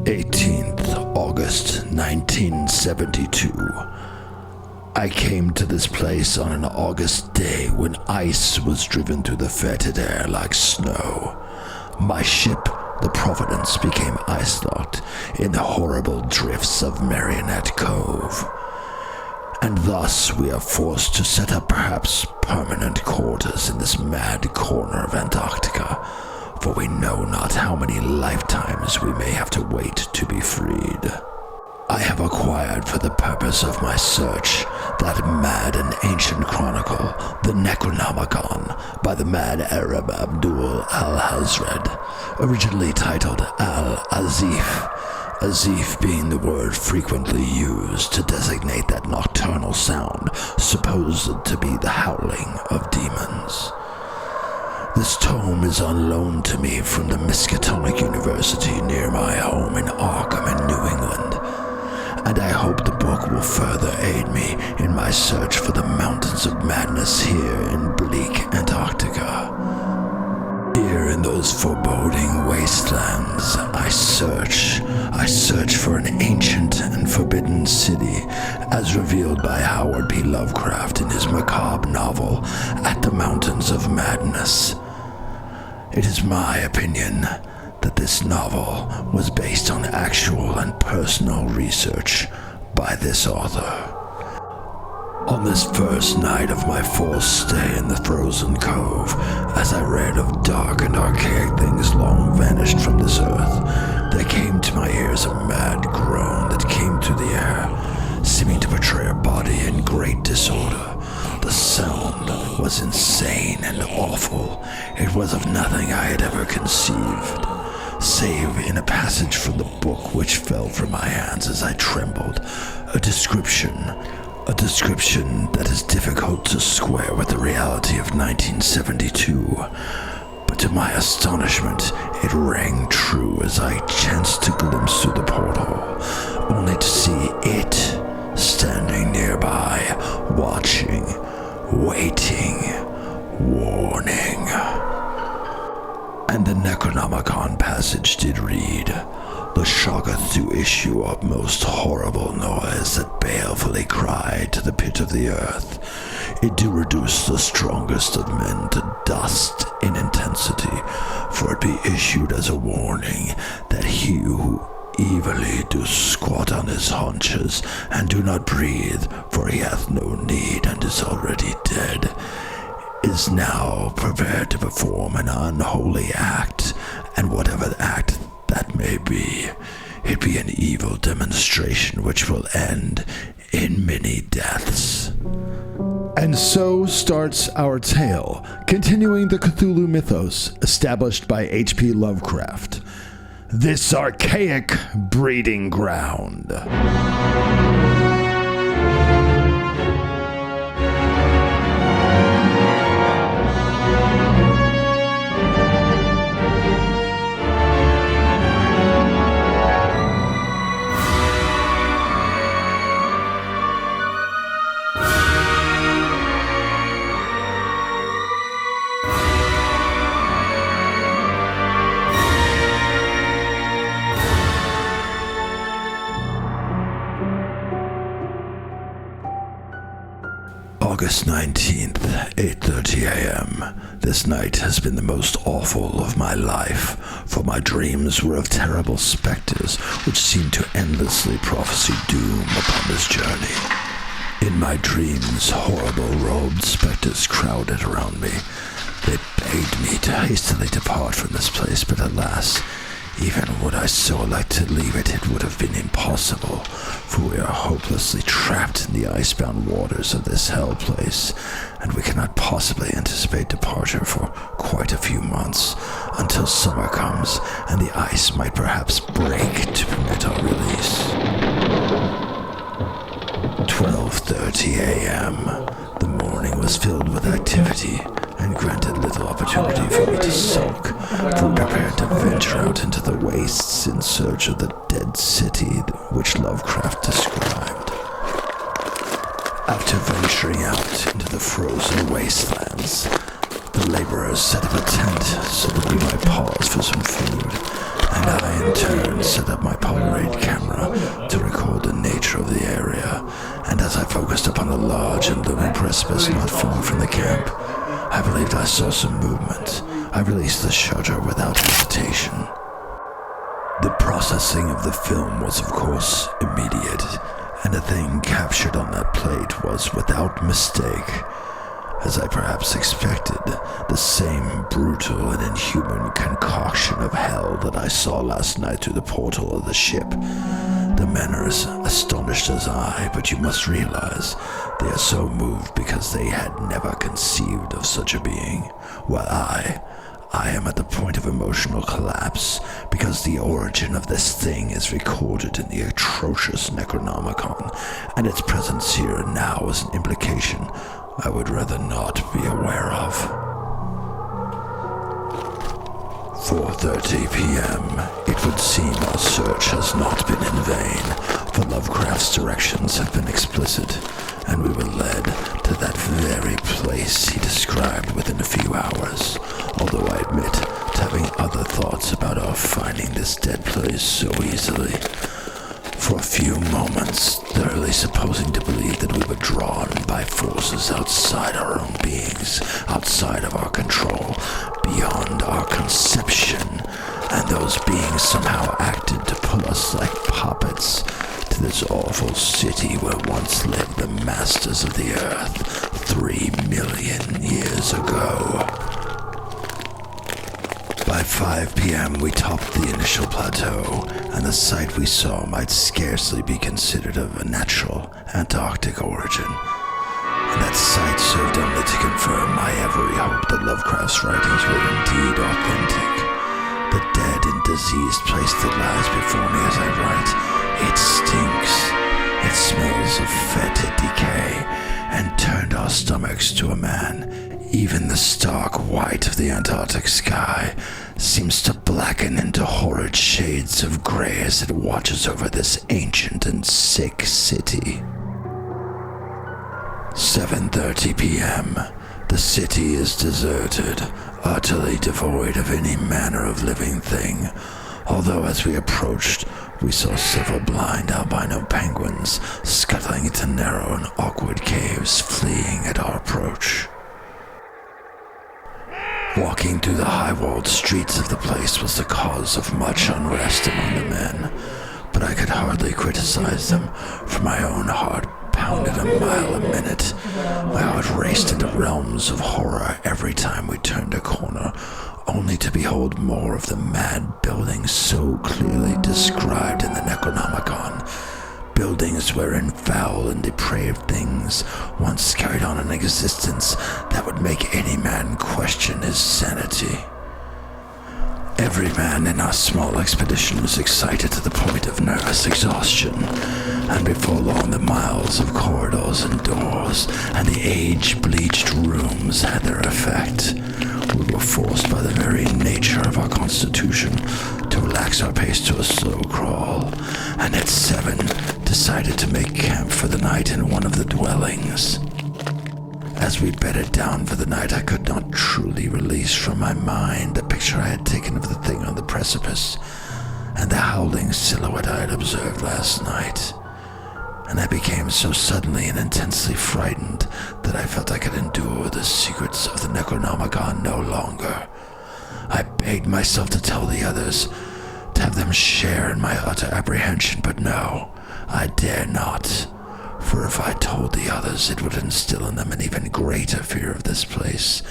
18th August 1972. I came to this place on an August day when ice was driven through the fetid air like snow. My ship, the Providence, became ice-locked in the horrible drifts of Marionette Cove. And thus we are forced to set up perhaps permanent quarters in this mad corner of Antarctica, for we know not how many lifetimes we may have to wait to be freed. I have acquired for the purpose of my search that mad and ancient chronicle, the Necronomicon, by the mad Arab Abdul al-Hazred, originally titled Al-Azif, Azif being the word frequently used to designate that nocturnal sound supposed to be the howling of demons. This tome is on loan to me from the Miskatonic University near my home in Arkham in New England, and I hope the book will further aid me in my search for the mountains of madness here in bleak Antarctica. Here in those foreboding wastelands, I search for an ancient and forbidden city, as revealed by Howard P. Lovecraft in his macabre novel, At the Mountains of Madness. It is my opinion that this novel was based on actual and personal research by this author. On this first night of my forced stay in the frozen cove, as I read of dark and archaic things long vanished from this earth, there came to my ears a mad groan that came through the air, seeming to portray a body in great disorder. The sound was insane and awful. It was of nothing I had ever conceived, save in a passage from the book which fell from my hands as I trembled, a description that is difficult to square with the reality of 1972. But to my astonishment, it rang true as I chanced to glimpse through the porthole, only to see it standing nearby, watching, waiting, warning. And the Necronomicon passage did read, "The shocketh to issue a most horrible noise that balefully cried to the pit of the earth. It do reduce the strongest of men to dust in intensity, for it be issued as a warning that he who evilly do squat on his haunches and do not breathe, for he hath no need and is already dead, is now prepared to perform an unholy act, and whatever act that may be, it be an evil demonstration which will end in many deaths." And so starts our tale, continuing the Cthulhu mythos established by H.P. Lovecraft. This Archaic Breeding Ground. August 19th, 8:30 a.m. This night has been the most awful of my life, for my dreams were of terrible specters which seemed to endlessly prophesy doom upon this journey. In my dreams, horrible robed specters crowded around me. They begged me to hastily depart from this place, but alas, even would I so like to leave it, it would have been impossible, for we are hopelessly trapped in the icebound waters of this hell place, and we cannot possibly anticipate departure for quite a few months, until summer comes and the ice might perhaps break to permit our release. 12:30 a.m. The morning was filled with activity, and granted little opportunity for me to sulk, for we prepared to venture out into the wastes in search of the dead city which Lovecraft described. After venturing out into the frozen wastelands, the laborers set up a tent so that we might pause for some food, and I in turn set up my public infrared camera to record the nature of the area, and as I focused upon a large and looming precipice not far from the camp, I believed I saw some movement. I released the shutter without hesitation. The processing of the film was, of course, immediate, and the thing captured on that plate was, without mistake, as I perhaps expected, the same brutal and inhuman concoction of hell that I saw last night through the portal of the ship. The men are as astonished as I, but you must realize they are so moved because they had never conceived of such a being, while I am at the point of emotional collapse because the origin of this thing is recorded in the atrocious Necronomicon, and its presence here and now is an implication I would rather not be aware of. 4:30 p.m. It would seem our search has not been in vain, for Lovecraft's directions have been explicit, and we were led to that very place he described within a few hours, although I admit to having other thoughts about our finding this dead place so easily. For a few moments, thoroughly supposing to believe that we were drawn by forces outside our own beings, outside of our control, beyond our conception, and those beings somehow acted to pull us like puppets to this awful city where once lived the masters of the earth 3 million years ago. By 5 p.m. we topped the initial plateau, and the sight we saw might scarcely be considered of a natural Antarctic origin. And that sight served only to confirm my every hope that Lovecraft's writings were indeed authentic. The dead and diseased place that lies before me as I write, it stinks. It smells of fetid decay, and turned our stomachs to a man. Even the stark white of the Antarctic sky seems to blacken into horrid shades of gray as it watches over this ancient and sick city. 7:30 p.m. The city is deserted, utterly devoid of any manner of living thing, although as we approached, we saw several blind albino penguins scuttling into narrow and awkward caves, fleeing at our approach. Walking through the high-walled streets of the place was the cause of much unrest among the men, but I could hardly criticize them, for my own heart pounded a mile a minute. My heart raced into realms of horror every time we turned a corner, only to behold more of the mad buildings so clearly described in the Necronomicon. Buildings wherein foul and depraved things once carried on an existence that would make any man question his sanity. Every man in our small expedition was excited to the point of nervous exhaustion, and before long the miles of corridors and doors and the age-bleached rooms had their effect. We were forced by the very nature of our constitution to relax our pace to a slow crawl, and at 7 decided to make camp for the night in one of the dwellings. As we bedded down for the night, I could not truly release from my mind the picture I had taken of the thing on the precipice, and the howling silhouette I had observed last night. And I became so suddenly and intensely frightened that I felt I could endure the secrets of the Necronomicon no longer. I begged myself to tell the others, to have them share in my utter apprehension, but no, I dare not. For if I told the others, it would instill in them an even greater fear of this place,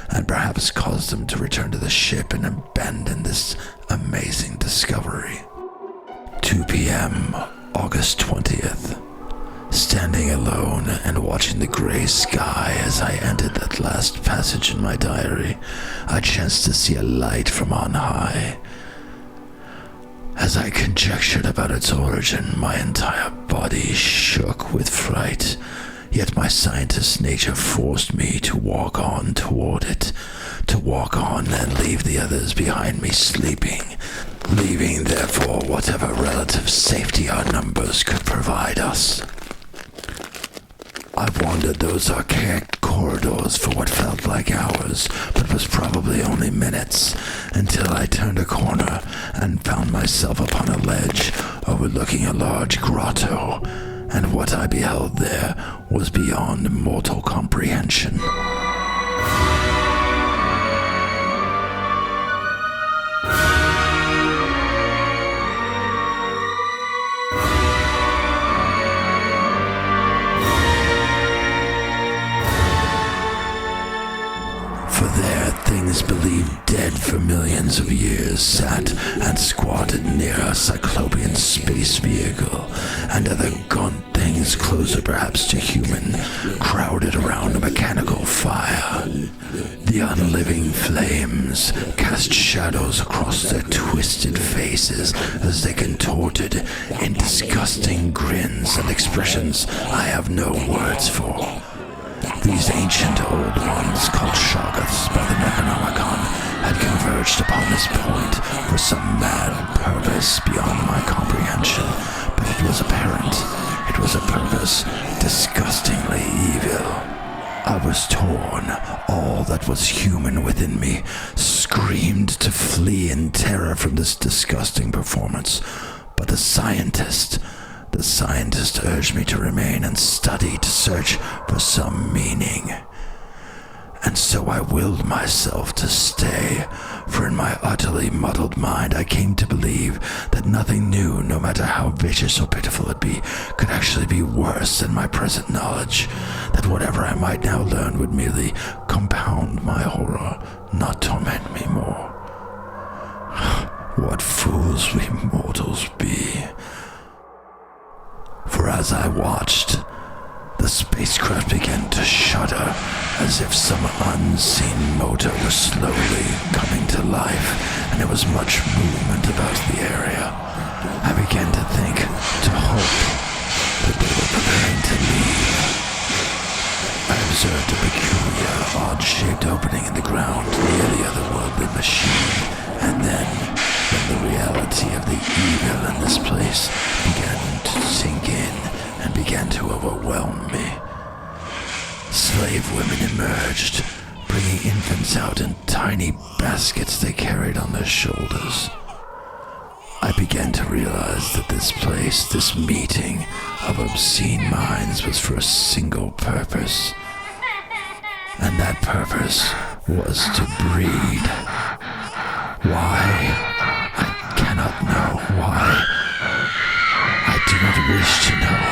and perhaps cause them to return to the ship and abandon this amazing discovery. 2 p.m., August 20th. Standing alone and watching the gray sky as I entered that last passage in my diary, I chanced to see a light from on high. As I conjectured about its origin, my entire body shook with fright, yet my scientist nature forced me to walk on toward it, to walk on and leave the others behind me sleeping, leaving therefore whatever relative safety our numbers could provide us. I wandered those archaic corridors for what felt like hours, but was probably only minutes, until I turned a corner and found myself upon a ledge overlooking a large grotto, and what I beheld there was beyond mortal comprehension. For there, things believed dead for millions of years sat and squatted near a cyclopean space vehicle, and other gaunt things closer perhaps to human, crowded around a mechanical fire. The unliving flames cast shadows across their twisted faces as they contorted in disgusting grins and expressions I have no words for. These ancient old ones, called Shoggoths by the Necronomicon, had converged upon this point for some mad purpose beyond my comprehension, but it was apparent. It was a purpose disgustingly evil. I was torn. All that was human within me screamed to flee in terror from this disgusting performance, but the scientist urged me to remain and study, to search for some meaning. And so I willed myself to stay, for in my utterly muddled mind I came to believe that nothing new, no matter how vicious or pitiful it be, could actually be worse than my present knowledge, that whatever I might now learn would merely compound my horror, not torment me more. What fools we mortals be. For as I watched, the spacecraft began to shudder as if some unseen motor was slowly coming to life, and there was much movement about the area. I began to think, to hope, that they were preparing to leave. I observed a peculiar, odd-shaped opening in the ground near the otherworldly machine, and then, when the reality of the evil in this place began to sink in and began to overwhelm me, slave women emerged, bringing infants out in tiny baskets they carried on their shoulders. I began to realize that this place, this meeting of obscene minds, was for a single purpose, and that purpose was to breed. Why? I cannot know why. I do not wish to know.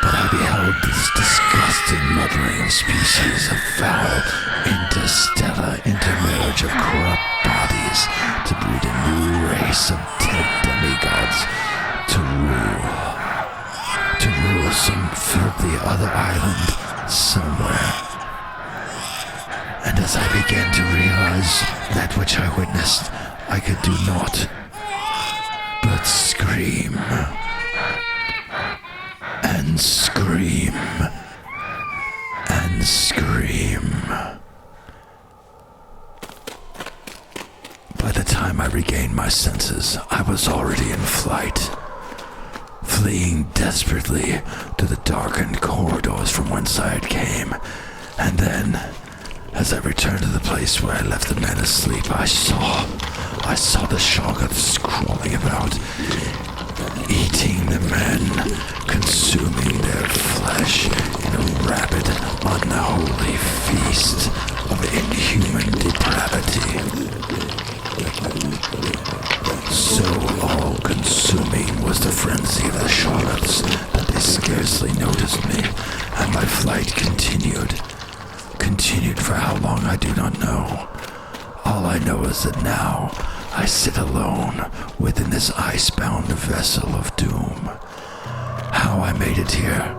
But I beheld this disgusting mothering of species of foul, interstellar intermarriage of corrupt bodies to breed a new race of dead demigods to rule some filthy other island somewhere. And as I began to realize that which I witnessed, I could do naught but scream and scream and scream. By the time I regained my senses, I was already in flight, fleeing desperately to the darkened corridors from whence I had came, and then, as I returned to the place where I left the men asleep, I saw the Shoggoths crawling about, eating the men, consuming their flesh in a rabid, unholy feast of inhuman depravity. So all-consuming was the frenzy of the Shoggoths that they scarcely noticed me, and my flight continued for how long I do not know. All I know is that now I sit alone within this ice-bound vessel of doom. How I made it here,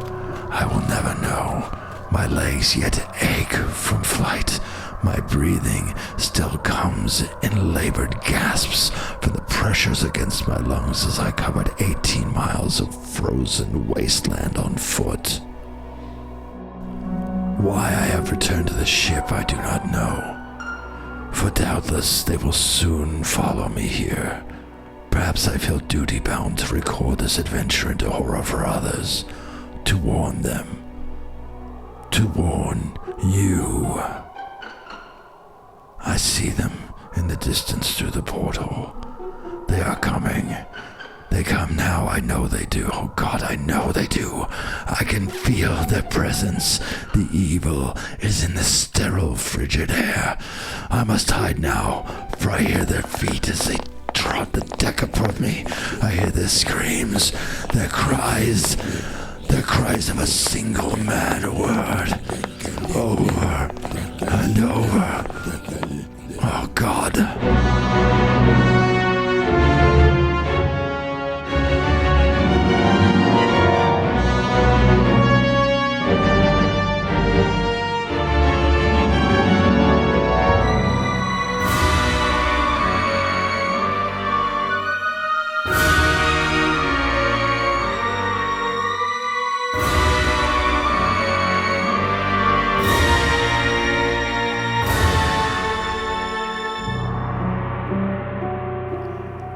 I will never know. My legs yet ache from flight. My breathing still comes in labored gasps from the pressures against my lungs as I covered 18 miles of frozen wasteland on foot. Why I have returned to the ship I do not know, for doubtless they will soon follow me here. Perhaps I feel duty-bound to record this adventure into horror for others, to warn them, to warn you. I see them in the distance through the portal. They are coming. They come now, I know they do. Oh God, I know they do. I can feel their presence. The evil is in the sterile, frigid air. I must hide now, for I hear their feet as they trod the deck above me. I hear their screams, their cries of a single mad word. Over and over. Oh God.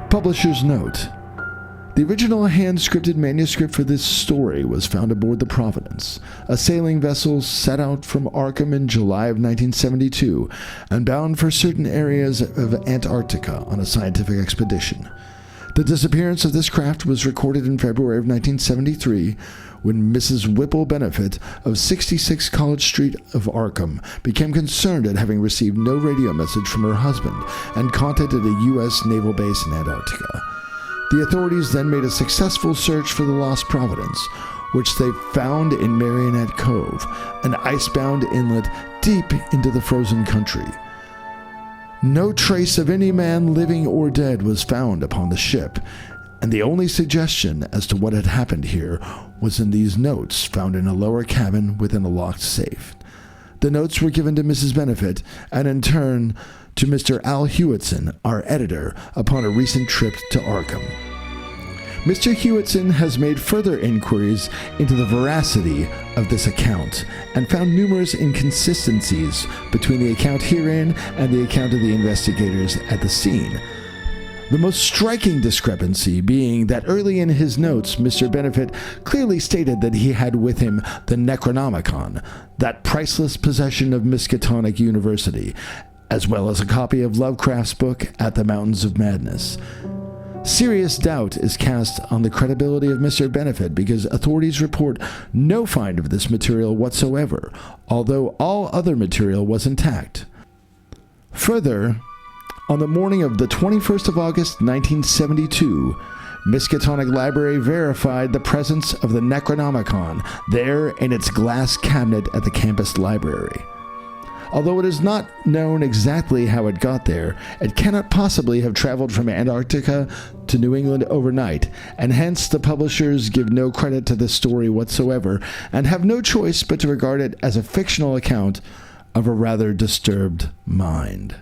Publisher's note. The original hand-scripted manuscript for this story was found aboard the Providence, a sailing vessel set out from Arkham in July of 1972 and bound for certain areas of Antarctica on a scientific expedition. The disappearance of this craft was recorded in February of 1973 when Mrs. Whipple Benefit of 66 College Street of Arkham became concerned at having received no radio message from her husband and contacted a U.S. naval base in Antarctica. The authorities then made a successful search for the lost Providence, which they found in Marionette Cove, an icebound inlet deep into the frozen country. No trace of any man living or dead was found upon the ship, and the only suggestion as to what had happened here was in these notes found in a lower cabin within a locked safe. The notes were given to Mrs. Benefit, and in turn to Mr. Al Hewetson, our editor, upon a recent trip to Arkham. Mr. Hewetson has made further inquiries into the veracity of this account and found numerous inconsistencies between the account herein and the account of the investigators at the scene. The most striking discrepancy being that early in his notes, Mr. Benefit clearly stated that he had with him the Necronomicon, that priceless possession of Miskatonic University, as well as a copy of Lovecraft's book At the Mountains of Madness. Serious doubt is cast on the credibility of Mr. Benefit because authorities report no find of this material whatsoever, although all other material was intact. Further, on the morning of the 21st of August, 1972, Miskatonic Library verified the presence of the Necronomicon there in its glass cabinet at the campus library. Although it is not known exactly how it got there, it cannot possibly have traveled from Antarctica to New England overnight, and hence the publishers give no credit to this story whatsoever and have no choice but to regard it as a fictional account of a rather disturbed mind.